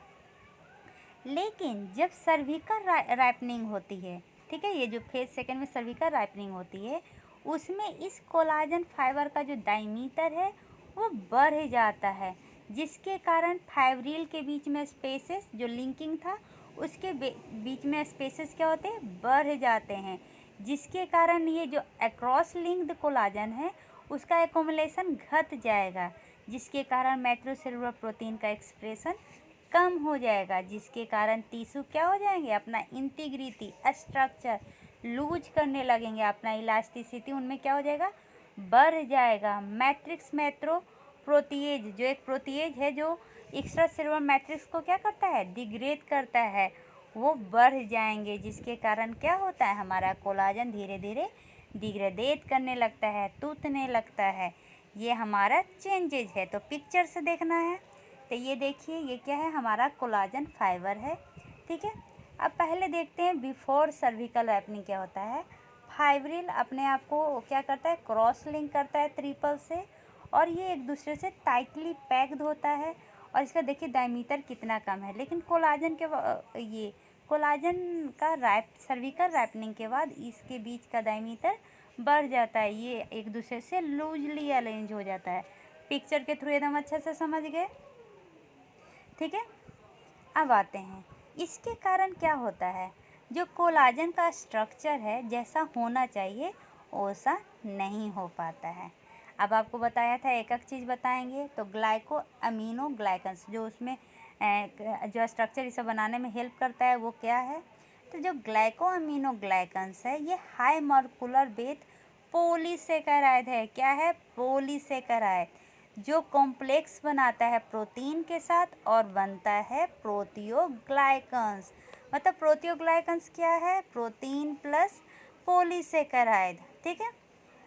लेकिन जब सर्विकल राइपनिंग होती है, ठीक है, ये जो फेज सेकंड में सर्विकल राइपनिंग होती है, उसमें इस कोलाजन फाइबर का जो डायमीटर है वो बढ़ जाता है, जिसके कारण फाइब्रिल के बीच में स्पेसेस जो लिंकिंग था उसके बीच में स्पेसेस क्या होते हैं, बढ़ जाते हैं, जिसके कारण ये जो अक्रॉस लिंक्ड कोलाजन है उसका एक्युमुलेशन घट जाएगा, जिसके कारण मैक्रोसेलुलर प्रोटीन का एक्सप्रेशन कम हो जाएगा, जिसके कारण टिश्यू क्या हो जाएंगे, अपना इंटीग्रिटी स्ट्रक्चर लूज करने लगेंगे, अपना इलास्टिसिटी उनमें क्या हो जाएगा, बढ़ जाएगा। मैट्रिक्स मैट्रो प्रोटीएज, जो एक प्रोटीएज है जो एक्स्ट्रा सेलुलर मैट्रिक्स को क्या करता है, डिग्रेड करता है, वो बढ़ जाएंगे, जिसके कारण क्या होता है, हमारा कोलाजन धीरे धीरे डिग्रेडेट करने लगता है, टूटने लगता है। ये हमारा चेंजेज है। तो पिक्चर से देखना है तो ये देखिए, ये क्या है, हमारा कोलाजन फाइबर है। ठीक है। अब पहले देखते हैं बिफोर सर्विकल रैपनिंग क्या होता है। फाइब्रिल अपने आप को क्या करता है, क्रॉस लिंक करता है ट्रिपल से, और ये एक दूसरे से टाइटली पैक्ड होता है, और इसका देखिए डायमीटर कितना कम है। लेकिन ये कोलाजन का सर्विकल रैपनिंग के बाद इसके बीच का डायमीटर बढ़ जाता है, ये एक दूसरे से लूजली अरेंज हो जाता है। पिक्चर के थ्रू एकदम अच्छे से समझ गए। ठीक है। अब आते हैं, इसके कारण क्या होता है, जो कोलाजन का स्ट्रक्चर है जैसा होना चाहिए वैसा नहीं हो पाता है। अब आपको बताया था, एक एक चीज़ बताएंगे। तो ग्लाइको अमीनो ग्लाइकन्स, जो उसमें जो स्ट्रक्चर इसे बनाने में हेल्प करता है वो क्या है, तो जो ग्लाइको अमीनो ग्लाइकन्स है ये हाई मॉलिक्यूलर वेट पॉलीसेकेराइड है। क्या है, पॉलीसेकेराइड, जो कॉम्प्लेक्स बनाता है प्रोटीन के साथ और बनता है प्रोटियोग्लाइकन्स। मतलब प्रोटियोग्लाइकन्स क्या है, प्रोटीन प्लस पॉलीसेकेराइड। ठीक है।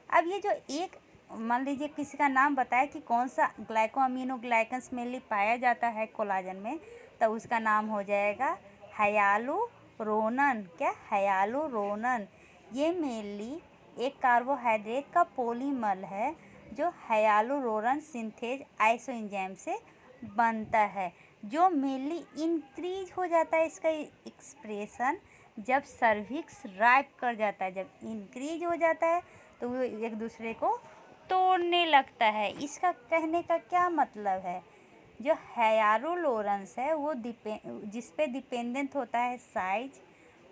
अब ये जो एक मान लीजिए किसी का नाम बताए कि कौन सा ग्लाइको अमीनो ग्लाइकन्स मेनली पाया जाता है कोलाजन में, तो उसका नाम हो जाएगा हायालुरोनन। क्या, हायालुरोनन। ये मेनली एक कार्बोहाइड्रेट का पॉलीमर है जो हायालुरोनन सिंथेज आइसोएंजाइम से बनता है, जो मेनली इंक्रीज हो जाता है इसका एक्सप्रेशन जब सर्विक्स राइप कर जाता है। जब इंक्रीज हो जाता है तो वो एक दूसरे को तोड़ने लगता है। इसका कहने का क्या मतलब है, जो हायालुरोनस है वो जिस पे डिपेंडेंट होता है साइज,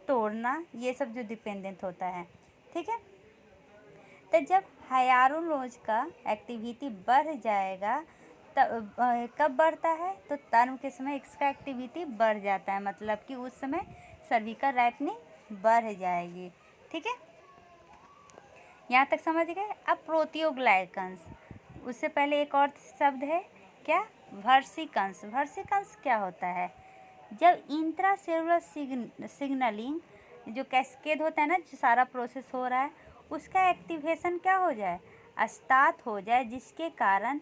तोड़ना, ये सब जो डिपेंडेंट होता है। ठीक है। तो जब हायालुरोनस का एक्टिविटी बढ़ जाएगा, तब कब बढ़ता है, तो टर्म के समय इसका एक्टिविटी बढ़ जाता है, मतलब कि उस समय सर्विकल रैपनिंग बढ़ जाएगी। ठीक है। यहाँ तक समझ गए। अब प्रोटियोग्लाइकन्स, उससे पहले एक और शब्द है, क्या, वर्सिकन्स। वर्सिकन्स क्या होता है, जब इंट्रासेलुलर सिग्नलिंग जो कैस्केड होता है ना, जो सारा प्रोसेस हो रहा है उसका एक्टिवेशन क्या हो जाए, स्टार्ट हो जाए, जिसके कारण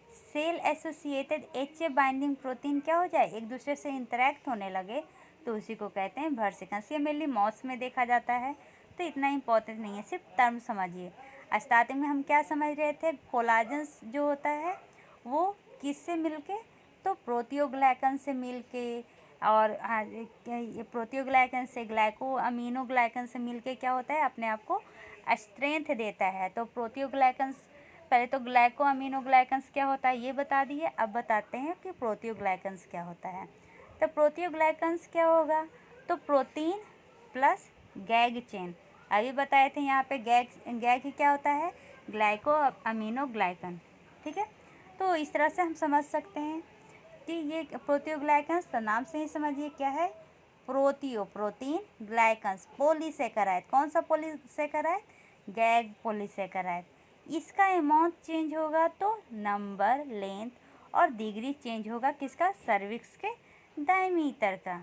cell associated H binding protein क्या हो जाए, एक दूसरे से इंटरेक्ट होने लगे, तो उसी को कहते हैं वर्सिकन्स। ये मेनली मॉस में देखा जाता है, तो इतना इम्पोर्टेंट नहीं है, सिर्फ टर्म समझिए। स्टार्टिंग में हम क्या समझ रहे थे, कोलाजन्स जो होता है वो किससे मिलके, तो प्रोटियोग्लाइकन से मिलके, और ये प्रोटियोग्लाइकन से ग्लाइको अमीनो ग्लाइकन से मिलके क्या होता है, अपने आप को स्ट्रेंथ देता है। तो प्रोटियोग्लाइकन्स, पहले तो ग्लाइको अमीनो ग्लाइकन्स क्या होता है ये बता दिए, अब बताते हैं कि प्रोटियोग्लाइकन्स क्या होता है। तो प्रोटियोग्लाइकन्स क्या होगा, तो प्रोटीन प्लस गैग चेन, अभी बताए थे यहाँ पे गैग क्या होता है, ग्लाइको अमीनो ग्लाइकन। ठीक है। तो इस तरह से हम समझ सकते हैं कि ये प्रोटियोग्लाइकन्स, तो नाम से ही समझिए क्या है, प्रोटीन ग्लाइकन्स, पॉलीसेकेराइड। कौन सा पॉलीसेकेराइड, गैग पॉलीसेकेराइड। इसका अमाउंट चेंज होगा तो नंबर, लेंथ और डिग्री चेंज होगा किसका, सर्विक्स के डायमीटर का।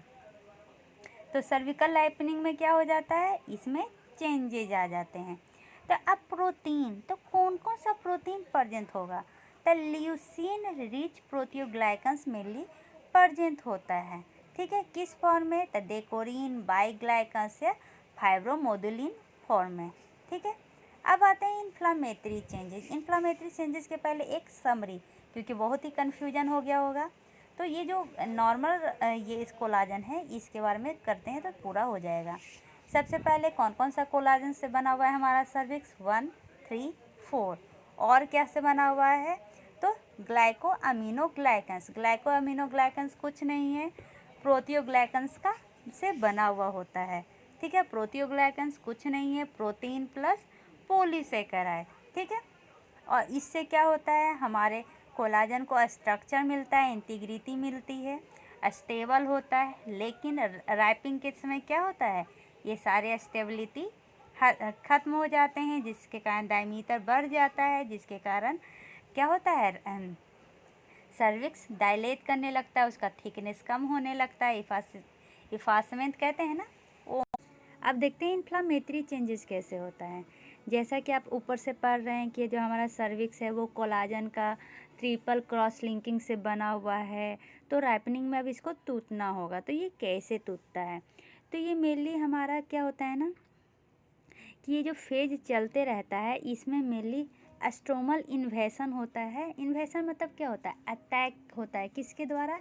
तो सर्विकल लाइपनिंग में क्या हो जाता है, इसमें चेंजेज आ जाते हैं। तो अब प्रोटीन, तो कौन कौन सा प्रोटीन प्रेजेंट होगा, the leucine rich proteoglycans mainly present होता है। ठीक है, किस फॉर्म में, द डेकोरिन, बाइग्लाइकन्स या फाइब्रोमोडुलिन फॉर्म में। ठीक है, अब आते हैं इन्फ्लामेटरी चेंजेस। इन्फ्लामेटरी चेंजेस के पहले एक समरी, क्योंकि बहुत ही कन्फ्यूजन हो गया होगा, तो ये जो नॉर्मल ये इस कोलाजन है इसके बारे में करते हैं तो पूरा हो जाएगा। सबसे पहले कौन कौन सा कोलाजन से बना हुआ है हमारा सर्विक्स, 1, 3, 4, और क्या से बना हुआ है, तो ग्लाइकोअमीनोग्लाइकन्स। ग्लाइकोअमीनोग्लाइकन्स कुछ नहीं है, प्रोटियोग्लाइकन्स का से बना हुआ होता है। ठीक है, प्रोटियोग्लाइकन्स कुछ नहीं है, प्रोटीन प्लस पॉलीसेकेराइड। ठीक है, और इससे क्या होता है, हमारे कोलाजन को स्ट्रक्चर मिलता है, इंटीग्रिटी मिलती है, स्टेबल होता है। लेकिन राइपिंग के समय क्या होता है, ये सारे स्टेबिलिटी ख़त्म हो जाते हैं, जिसके कारण डायमीटर बढ़ जाता है, जिसके कारण क्या होता है, सर्विक्स डायलेट करने लगता है, उसका थिकनेस कम होने लगता है, इफासमेंट कहते हैं ना वो। अब देखते हैं इन्फ्लामेटरी चेंजेस कैसे होता है। जैसा कि आप ऊपर से पढ़ रहे हैं कि जो हमारा सर्विक्स है वो कोलाजन का ट्रिपल क्रॉस लिंकिंग से बना हुआ है, तो राइपनिंग में अब इसको टूटना होगा। तो ये कैसे टूटता है, तो ये मेनली हमारा क्या होता है ना कि ये जो फेज चलते रहता है इसमें मेनली एस्ट्रोमल इन्वेशन होता है। इन्वेशन मतलब क्या होता है, अटैक होता है, किसके द्वारा,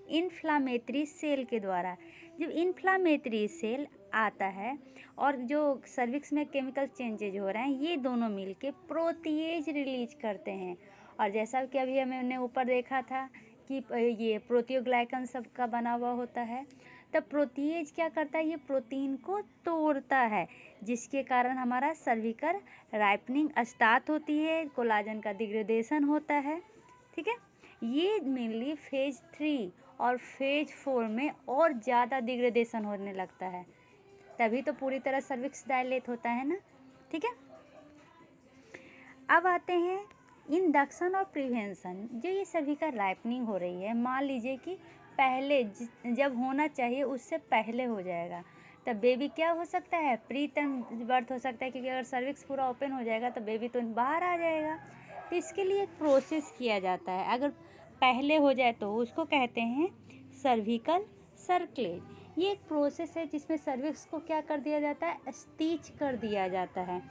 इन्फ्लामेटरी सेल के द्वारा। जब इन्फ्लामेटरी सेल आता है और जो सर्विक्स में केमिकल चेंजेज हो रहे हैं, ये दोनों मिलके प्रोटीएज रिलीज करते हैं। और जैसा कि अभी हमने ऊपर देखा था कि ये प्रोटियोग्लाइकन सब का बना हुआ होता है, तब प्रोटीएज क्या करता है, ये प्रोटीन को तोड़ता है, जिसके कारण हमारा सर्विकल राइपनिंग स्टार्ट होती है, कोलाजन का डिग्रेडेशन होता है। ठीक है, ये मेनली फेज 3 और फेज 4 में और ज़्यादा डिग्रेडेशन होने लगता है, तभी तो पूरी तरह सर्विक्स डायलेट होता है ना। ठीक है, अब आते हैं इंडक्शन और प्रिवेंशन। जो ये सभी का राइपनिंग हो रही है, मान लीजिए कि पहले जब होना चाहिए उससे पहले हो जाएगा, तब बेबी क्या हो सकता है, प्री टर्म बर्थ हो सकता है, क्योंकि अगर सर्विक्स पूरा ओपन हो जाएगा तो बेबी तो बाहर आ जाएगा। तो इसके लिए एक प्रोसेस किया जाता है, अगर पहले हो जाए तो उसको कहते हैं सर्विकल सर्कलेज। ये एक प्रोसेस है जिसमें सर्विक्स को क्या कर दिया जाता है, स्टिच कर दिया जाता है।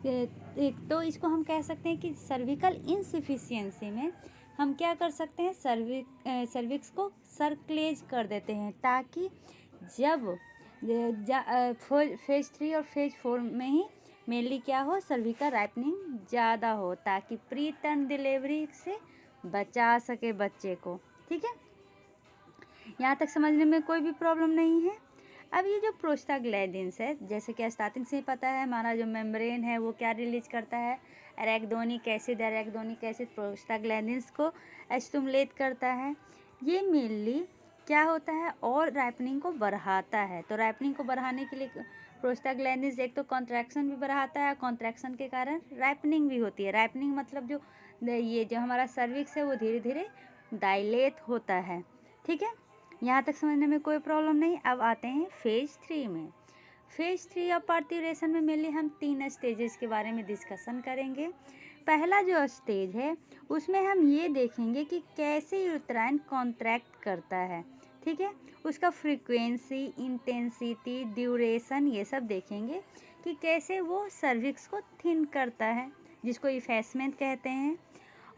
एक तो इसको हम कह सकते हैं कि सर्विकल इनसफिशिएंसी में हम क्या कर सकते हैं, सर्विक्स को सर्कलेज कर देते हैं, ताकि जब फेज 3 और फेज 4 में ही मेनली क्या हो, सर्विकल राइपनिंग ज़्यादा हो, ताकि प्री टर्म डिलीवरी से बचा सके बच्चे को। ठीक है, यहाँ तक समझने में कोई भी प्रॉब्लम नहीं है। अब ये जो प्रोस्टाग्लैंडिन्स है, जैसे कि स्टार्टिंग से ही पता है, हमारा जो मेम्ब्रेन है वो क्या रिलीज करता है, arachidonic acid. Arachidonic acid prostaglandins को स्टिमुलेट करता है। ये मेनली क्या होता है, और राइपनिंग को बढ़ाता है। तो राइपनिंग को बढ़ाने के लिए प्रोस्टाग्लैंडिन्स एक तो कॉन्ट्रैक्शन भी बढ़ाता है, कॉन्ट्रैक्शन के कारण राइपनिंग भी होती है। राइपनिंग मतलब जो ये जो हमारा सर्विक्स है वो धीरे धीरे डायलेट होता है। ठीक है, यहाँ तक समझने में कोई प्रॉब्लम नहीं। अब आते हैं फेज 3 में। फेज 3 ऑफ पार्ट्यूरेशन में मेनली हम 3 स्टेजेस के बारे में डिस्कशन करेंगे। पहला जो स्टेज है उसमें हम ये देखेंगे कि कैसे यूट्राइन कॉन्ट्रैक्ट करता है। ठीक है, उसका फ्रीक्वेंसी, इंटेंसिटी, ड्यूरेशन, ये सब देखेंगे कि कैसे वो सर्विक्स को थिन करता है, जिसको इफेसमेंट कहते हैं।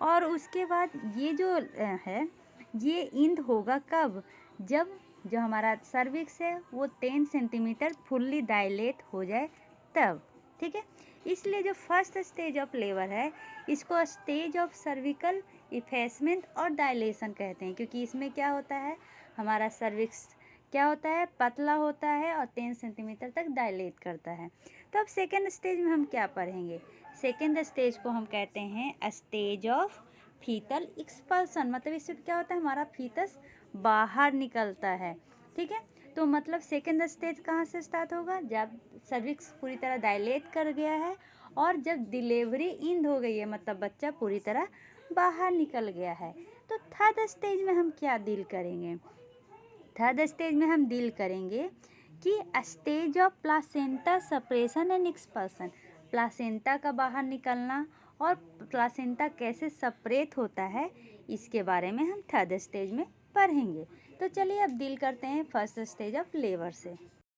और उसके बाद ये जो है ये इंड होगा कब, जब जो हमारा सर्विक्स है वो 10 सेंटीमीटर फुल्ली डायलेट हो जाए तब। ठीक है, इसलिए जो फर्स्ट स्टेज ऑफ लेबर है इसको स्टेज ऑफ सर्विकल इफेसमेंट और डायलेशन कहते हैं, क्योंकि इसमें क्या होता है, हमारा सर्विक्स क्या होता है, पतला होता है और 10 सेंटीमीटर तक डायलेट करता है। तो अब सेकेंड स्टेज में हम क्या पढ़ेंगे, सेकेंड स्टेज को हम कहते हैं स्टेज ऑफ फीटल एक्सपल्सन। मतलब इससे क्या होता है, हमारा फीटस बाहर निकलता है। ठीक है, तो मतलब सेकेंड स्टेज कहाँ से स्टार्ट होगा, जब सर्विक्स पूरी तरह डायलेट कर गया है और जब डिलीवरी इंड हो गई है, मतलब बच्चा पूरी तरह बाहर निकल गया है, तो थर्ड स्टेज में हम क्या डील करेंगे? थर्ड स्टेज में हम डील करेंगे कि stage of placenta separation and expulsion, placenta का बाहर निकलना और प्लासेंटा कैसे सेपरेट होता है, इसके बारे में हम थर्ड स्टेज में पढ़ेंगे। तो चलिए अब डील करते हैं फर्स्ट स्टेज ऑफ लेबर से।